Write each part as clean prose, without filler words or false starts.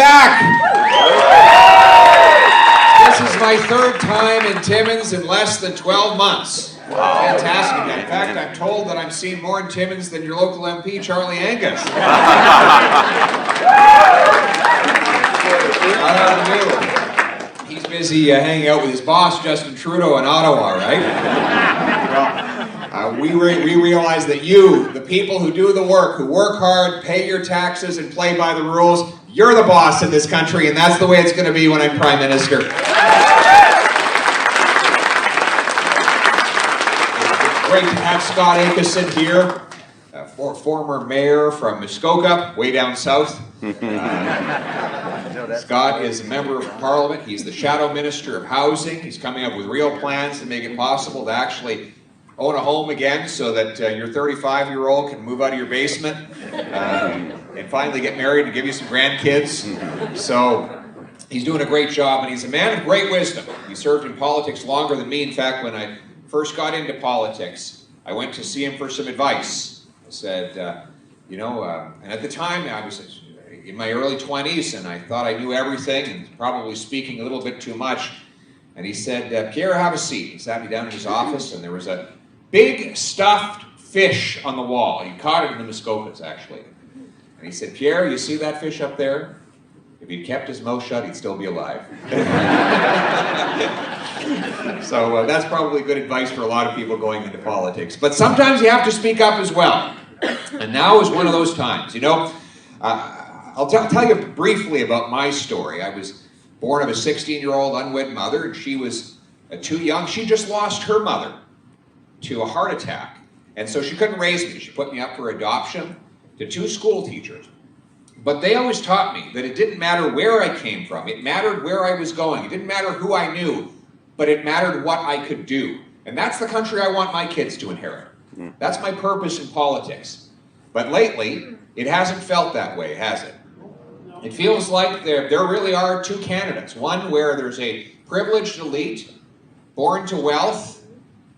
back. This is my third time in Timmins in less than 12 months. Wow. Fantastic. In fact, I'm told that I'm seen more in Timmins than your local MP, Charlie Angus. He's busy hanging out with his boss, Justin Trudeau, in Ottawa, right? Well, we realize that you, the people who do the work, who work hard, pay your taxes, and play by the rules, you're the boss in this country, and that's the way it's going to be when I'm Prime Minister. Great to have Scott Aitchison here, former mayor from Muskoka, way down south. Scott is a member of Parliament. He's the Shadow Minister of Housing. He's coming up with real plans to make it possible to actually own a home again so that your 35-year-old can move out of your basement and finally get married and give you some grandkids. So he's doing a great job, and he's a man of great wisdom. He served in politics longer than me. In fact, when I first got into politics, I went to see him for some advice. I said, and at the time I was in my early 20s, and I thought I knew everything and probably speaking a little bit too much. And he said, Pierre, have a seat. He sat me down in his office, and there was a big stuffed fish on the wall. He caught it in the Muskokas, actually. And he said, Pierre, you see that fish up there? If he'd kept his mouth shut, he'd still be alive. So that's probably good advice for a lot of people going into politics. But sometimes you have to speak up as well. And now is one of those times. I'll tell you briefly about my story. I was born of a 16-year-old unwed mother, and she was too young. She just lost her mother to a heart attack. And so she couldn't raise me. She put me up for adoption to two school teachers. But they always taught me that it didn't matter where I came from. It mattered where I was going. It didn't matter who I knew, but it mattered what I could do. And that's the country I want my kids to inherit. That's my purpose in politics. But lately, it hasn't felt that way, has it? It feels like there really are two candidates. One where there's a privileged elite, born to wealth,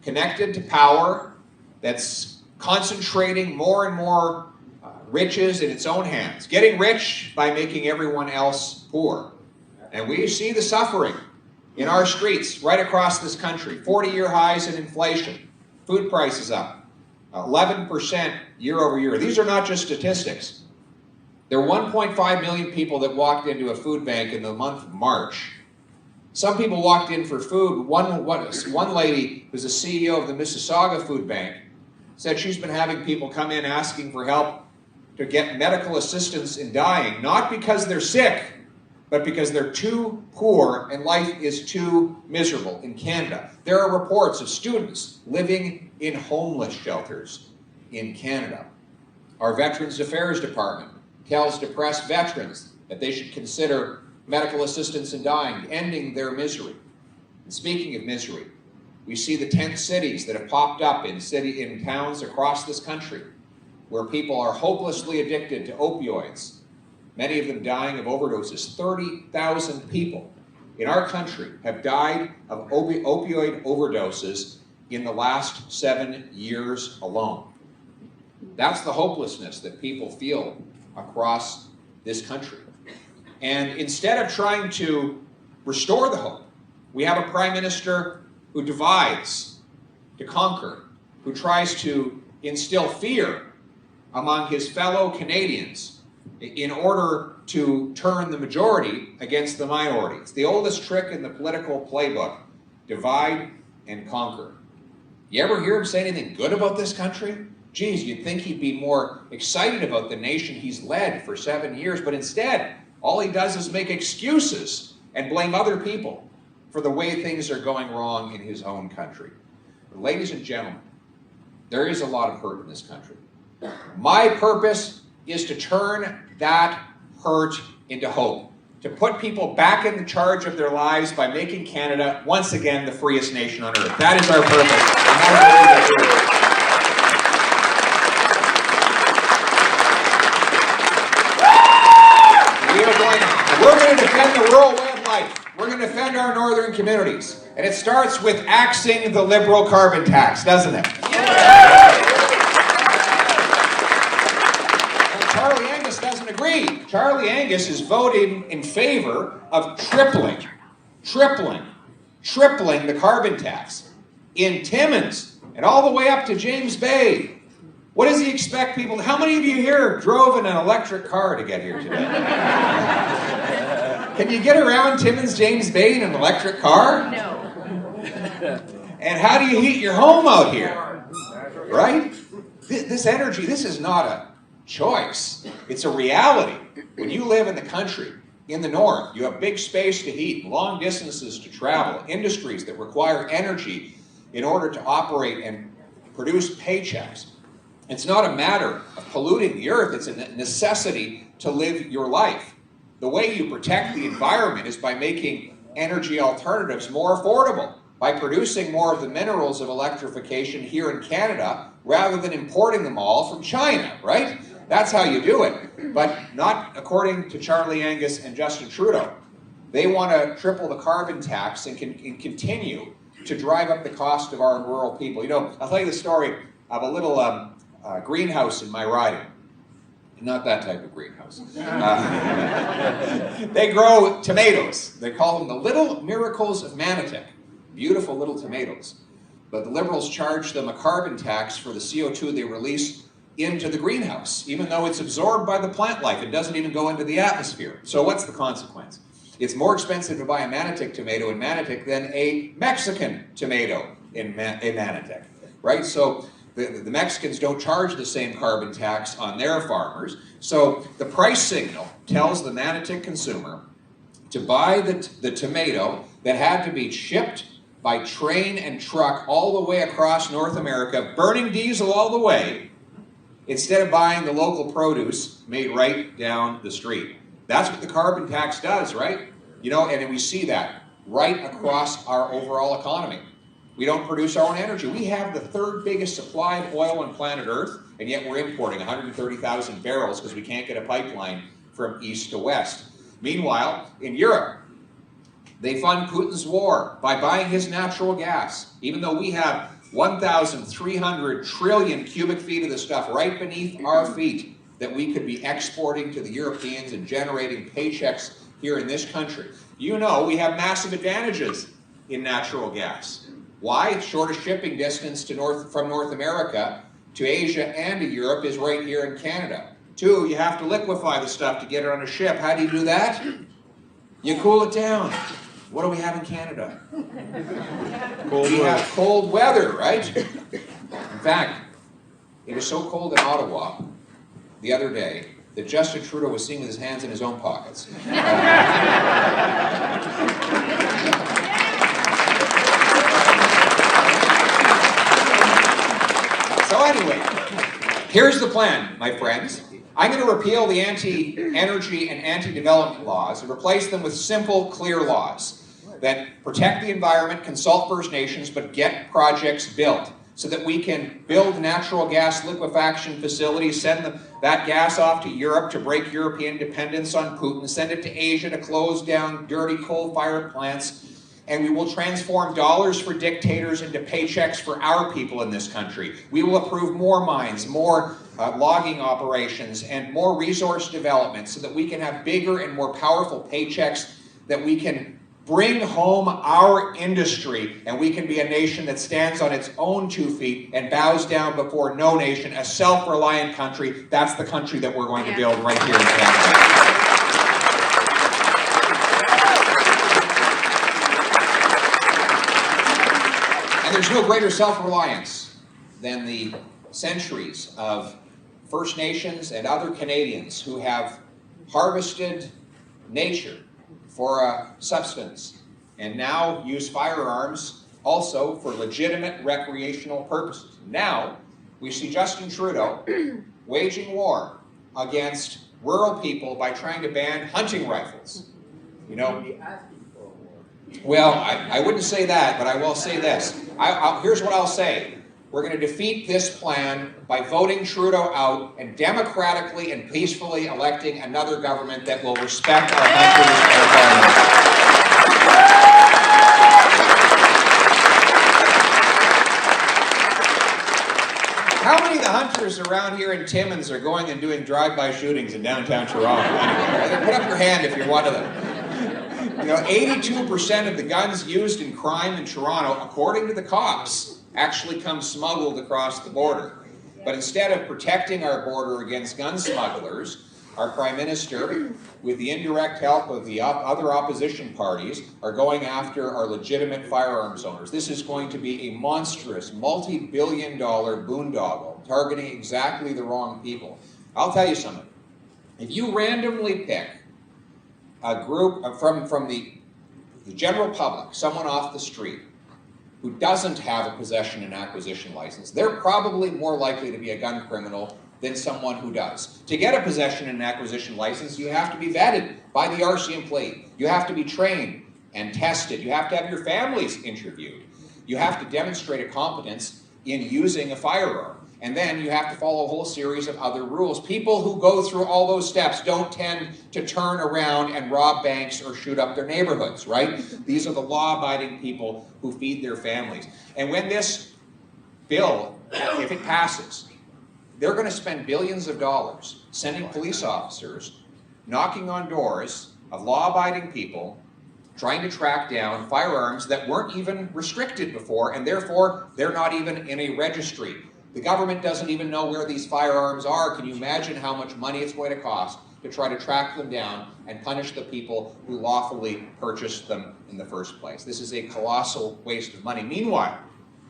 connected to power, that's concentrating more and more riches in its own hands, getting rich by making everyone else poor. And we see the suffering in our streets right across this country. 40-year highs in inflation, food prices up, 11% year over year. These are not just statistics. There were 1.5 million people that walked into a food bank in the month of March. Some people walked in for food. One lady who's the CEO of the Mississauga Food Bank said she's been having people come in asking for help to get medical assistance in dying, not because they're sick, but because they're too poor and life is too miserable in Canada. There are reports of students living in homeless shelters in Canada. Our Veterans Affairs Department tells depressed veterans that they should consider medical assistance in dying, ending their misery. And speaking of misery, we see the tent cities that have popped up in towns across this country where people are hopelessly addicted to opioids, many of them dying of overdoses. 30,000 people in our country have died of opioid overdoses in the last 7 years alone. That's the hopelessness that people feel across this country. And instead of trying to restore the hope, we have a Prime Minister who divides to conquer, who tries to instill fear among his fellow Canadians in order to turn the majority against the minority. It's the oldest trick in the political playbook: divide and conquer. You ever hear him say anything good about this country? Geez, you'd think he'd be more excited about the nation he's led for 7 years, but instead, all he does is make excuses and blame other people for the way things are going wrong in his own country. But ladies and gentlemen, there is a lot of hurt in this country. My purpose is to turn that hurt into hope, to put people back in charge of their lives by making Canada once again the freest nation on earth. That is our purpose. And that is what we do. We're going to defend the rural way of life. We're going to defend our northern communities. And it starts with axing the Liberal carbon tax, doesn't it? Yeah. Well, Charlie Angus doesn't agree. Charlie Angus is voting in favor of tripling the carbon tax in Timmins and all the way up to James Bay. What does he expect people to, how many of you here drove in an electric car to get here today? Can you get around Timmins, James Bay in an electric car? No. And how do you heat your home out here? Right? This energy, this is not a choice. It's a reality. When you live in the country, in the north, you have big space to heat, long distances to travel, industries that require energy in order to operate and produce paychecks. It's not a matter of polluting the earth, it's a necessity to live your life. The way you protect the environment is by making energy alternatives more affordable, by producing more of the minerals of electrification here in Canada rather than importing them all from China, right? That's how you do it, but not according to Charlie Angus and Justin Trudeau. They want to triple the carbon tax and continue to drive up the cost of our rural people. You know, I'll tell you the story of a little greenhouse in my riding. Not that type of greenhouse. They grow tomatoes. They call them the Little Miracles of Manotick. Beautiful little tomatoes. But the Liberals charge them a carbon tax for the CO2 they release into the greenhouse, even though it's absorbed by the plant life. It doesn't even go into the atmosphere. So what's the consequence? It's more expensive to buy a Manotick tomato in Manotick than a Mexican tomato in Manotick, right? So the Mexicans don't charge the same carbon tax on their farmers. So the price signal tells the Manotick consumer to buy the tomato that had to be shipped by train and truck all the way across North America, burning diesel all the way, instead of buying the local produce made right down the street. That's what the carbon tax does, right? You know, and we see that right across our overall economy. We don't produce our own energy. We have the third biggest supply of oil on planet Earth, and yet we're importing 130,000 barrels because we can't get a pipeline from east to west. Meanwhile, in Europe, they fund Putin's war by buying his natural gas, even though we have 1,300 trillion cubic feet of the stuff right beneath our feet that we could be exporting to the Europeans and generating paychecks here in this country. You know we have massive advantages in natural gas. Why? Shortest shipping distance to from North America to Asia and to Europe is right here in Canada. 2, you have to liquefy the stuff to get it on a ship. How do you do that? You cool it down. What do we have in Canada? We have cold weather, right? In fact, it was so cold in Ottawa the other day that Justin Trudeau was sitting with his hands in his own pockets. So anyway, here's the plan, my friends. I'm going to repeal the anti-energy and anti-development laws and replace them with simple, clear laws that protect the environment, consult First Nations, but get projects built so that we can build natural gas liquefaction facilities, send that gas off to Europe to break European dependence on Putin, send it to Asia to close down dirty coal-fired plants, and we will transform dollars for dictators into paychecks for our people in this country. We will approve more mines, more logging operations, and more resource development so that we can have bigger and more powerful paychecks, that we can bring home our industry, and we can be a nation that stands on its own 2 feet and bows down before no nation, a self-reliant country. That's the country that we're going to build right here in Canada. And there's no greater self-reliance than the centuries of First Nations and other Canadians who have harvested nature for a substance and now use firearms also for legitimate recreational purposes. Now, we see Justin Trudeau waging war against rural people by trying to ban hunting rifles. You know, well, I wouldn't say that, but I will say this. Here's what I'll say. We're going to defeat this plan by voting Trudeau out and democratically and peacefully electing another government that will respect our country's environment. the hunters around here in Timmins are going and doing drive-by shootings in downtown Toronto? Put up your hand if you're one of them. You know, 82% of the guns used in crime in Toronto, according to the cops, actually come smuggled across the border. But instead of protecting our border against gun smugglers, our Prime Minister, with the indirect help of the other opposition parties, are going after our legitimate firearms owners. This is going to be a monstrous, multi-billion-dollar boondoggle, targeting exactly the wrong people. I'll tell you something. If you randomly pick a group from the general public, someone off the street, who doesn't have a possession and acquisition license, they're probably more likely to be a gun criminal than someone who does. To get a possession and acquisition license, you have to be vetted by the RCMP. You have to be trained and tested. You have to have your families interviewed. You have to demonstrate a competence in using a firearm. And then you have to follow a whole series of other rules. People who go through all those steps don't tend to turn around and rob banks or shoot up their neighborhoods, right? These are the law-abiding people who feed their families. And when this bill, if it passes, they're going to spend billions of dollars sending police officers, knocking on doors of law-abiding people, trying to track down firearms that weren't even restricted before, and therefore they're not even in a registry. The government doesn't even know where these firearms are. Can you imagine how much money it's going to cost to try to track them down and punish the people who lawfully purchased them in the first place? This is a colossal waste of money. Meanwhile,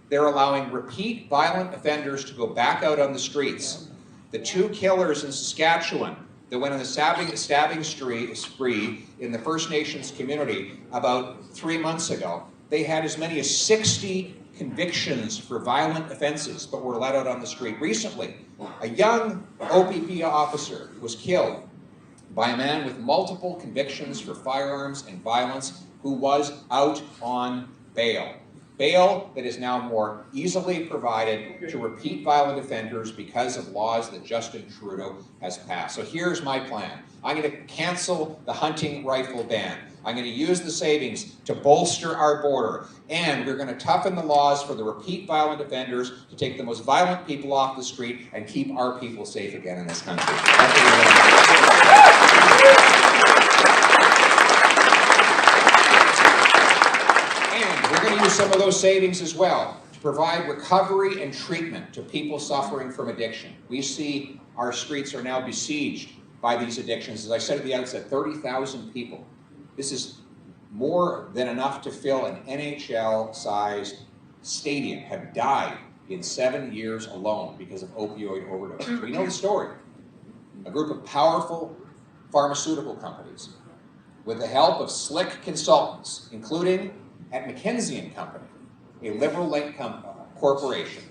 they're allowing repeat violent offenders to go back out on the streets. The 2 killers in Saskatchewan that went on the stabbing spree in the First Nations community about 3 months ago, they had as many as 60 convictions for violent offenses, but were let out on the street. Recently, a young OPP officer was killed by a man with multiple convictions for firearms and violence who was out on bail. Bail that is now more easily provided to repeat violent offenders because of laws that Justin Trudeau has passed. So here's my plan. I'm going to cancel the hunting rifle ban. I'm going to use the savings to bolster our border. And we're going to toughen the laws for the repeat violent offenders to take the most violent people off the street and keep our people safe again in this country. That's what we're going to do. We're going to use some of those savings as well to provide recovery and treatment to people suffering from addiction. We see our streets are now besieged by these addictions. As I said at the outset, 30,000 people. This is more than enough to fill an NHL-sized stadium have died in 7 years alone because of opioid overdose. We know the story. A group of powerful pharmaceutical companies, with the help of slick consultants, including at McKinsey & Company, a liberal-link corporation.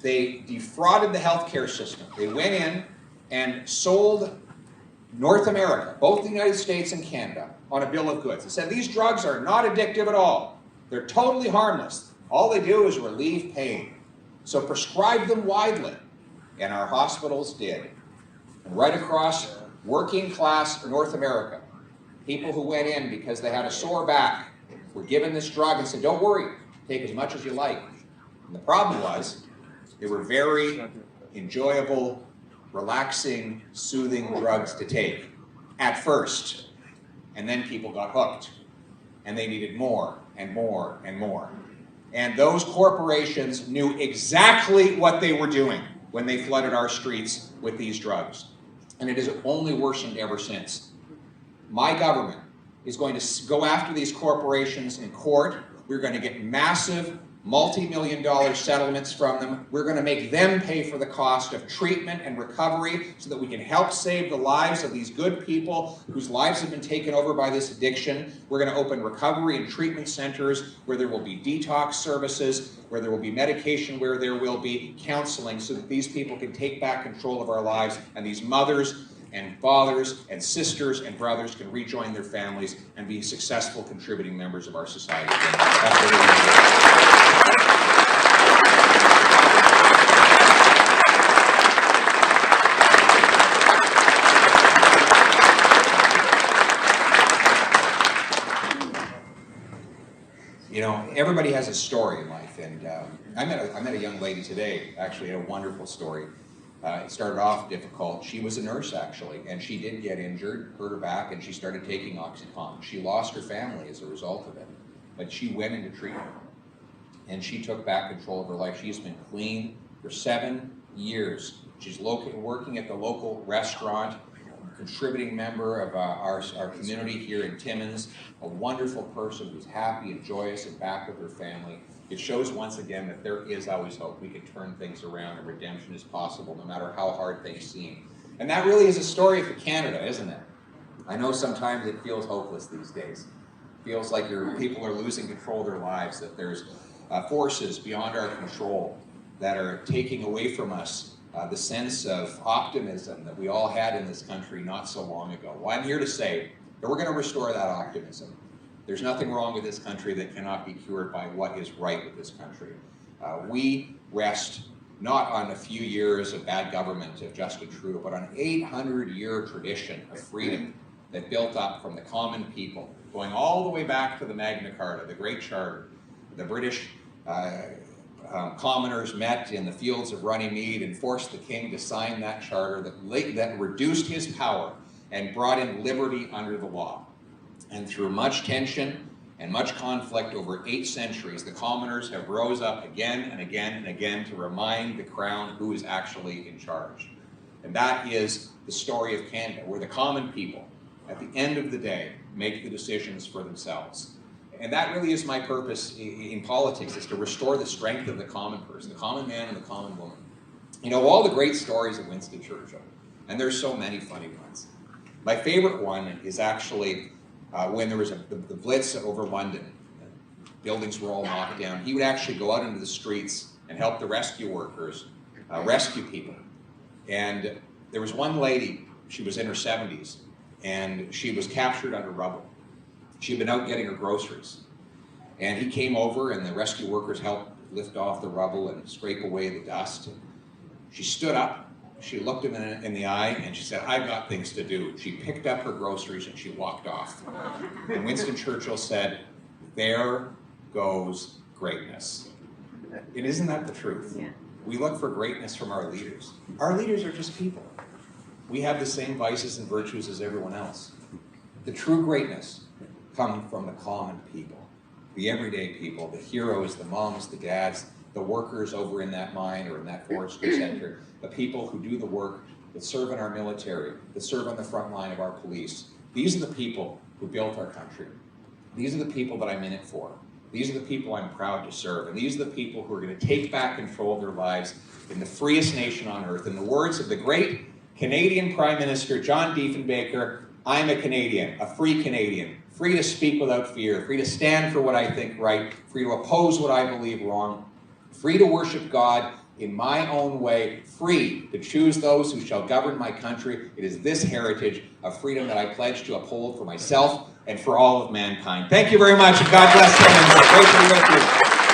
They defrauded the healthcare system. They went in and sold North America, both the United States and Canada, on a bill of goods. They said these drugs are not addictive at all. They're totally harmless. All they do is relieve pain. So prescribe them widely. And our hospitals did. And right across working class North America, people who went in because they had a sore back were given this drug and said, don't worry, take as much as you like. And the problem was, they were very enjoyable, relaxing, soothing drugs to take at first. And then people got hooked. And they needed more and more and more. And those corporations knew exactly what they were doing when they flooded our streets with these drugs. And it has only worsened ever since. My government is going to go after these corporations in court. We're going to get massive multi-million-dollar settlements from them. We're going to make them pay for the cost of treatment and recovery so that we can help save the lives of these good people whose lives have been taken over by this addiction. We're going to open recovery and treatment centers where there will be detox services, where there will be medication, where there will be counseling so that these people can take back control of our lives, and these mothers and fathers and sisters and brothers can rejoin their families and be successful contributing members of our society. That's what we're going to do. You know, everybody has a story in life, and I met a young lady today, actually, had a wonderful story. It started off difficult. She was a nurse, actually, and she did get injured, hurt her back, and she started taking OxyContin. She lost her family as a result of it, but she went into treatment, and she took back control of her life. She's been clean for 7 years. She's working at the local restaurant, contributing member of our community here in Timmins, a wonderful person who's happy and joyous and back with her family. It shows once again that there is always hope. We can turn things around and redemption is possible no matter how hard things seem. And that really is a story for Canada, isn't it? I know sometimes it feels hopeless these days. It feels like people are losing control of their lives, that there's forces beyond our control that are taking away from us the sense of optimism that we all had in this country not so long ago. Well, I'm here to say that we're going to restore that optimism. There's nothing wrong with this country that cannot be cured by what is right with this country. We rest not on a few years of bad government of Justin Trudeau, but on an 800-year tradition of freedom that built up from the common people, going all the way back to the Magna Carta, the Great Charter. The British commoners met in the fields of Runnymede and forced the king to sign that charter that reduced his power and brought in liberty under the law. And through much tension and much conflict over 8 centuries, the commoners have rose up again and again and again to remind the crown who is actually in charge. And that is the story of Canada, where the common people, at the end of the day, make the decisions for themselves. And that really is my purpose in politics, is to restore the strength of the common person, the common man and the common woman. You know, all the great stories of Winston Churchill, and there's so many funny ones. My favorite one is actually when there was the Blitz over London. Buildings were all knocked down. He would actually go out into the streets and help the rescue workers rescue people. And there was one lady, she was in her 70s, and she was captured under rubble. She'd been out getting her groceries. And he came over, and the rescue workers helped lift off the rubble and scrape away the dust. And she stood up, she looked him in the eye, and she said, "I've got things to do." She picked up her groceries and she walked off. And Winston Churchill said, "There goes greatness." And isn't that the truth? Yeah. We look for greatness from our leaders. Our leaders are just people. We have the same vices and virtues as everyone else. The true greatness comes from the common people, the everyday people, the heroes, the moms, the dads, the workers over in that mine or in that forestry center, the people who do the work, that serve in our military, that serve on the front line of our police. These are the people who built our country. These are the people that I'm in it for. These are the people I'm proud to serve. And these are the people who are going to take back control of their lives in the freest nation on earth. In the words of the great Canadian Prime Minister John Diefenbaker, I'm a Canadian, a free Canadian, free to speak without fear, free to stand for what I think right, free to oppose what I believe wrong, free to worship God in my own way, free to choose those who shall govern my country. It is this heritage of freedom that I pledge to uphold for myself and for all of mankind. Thank you very much, and God bless Timmins. Great to be with you.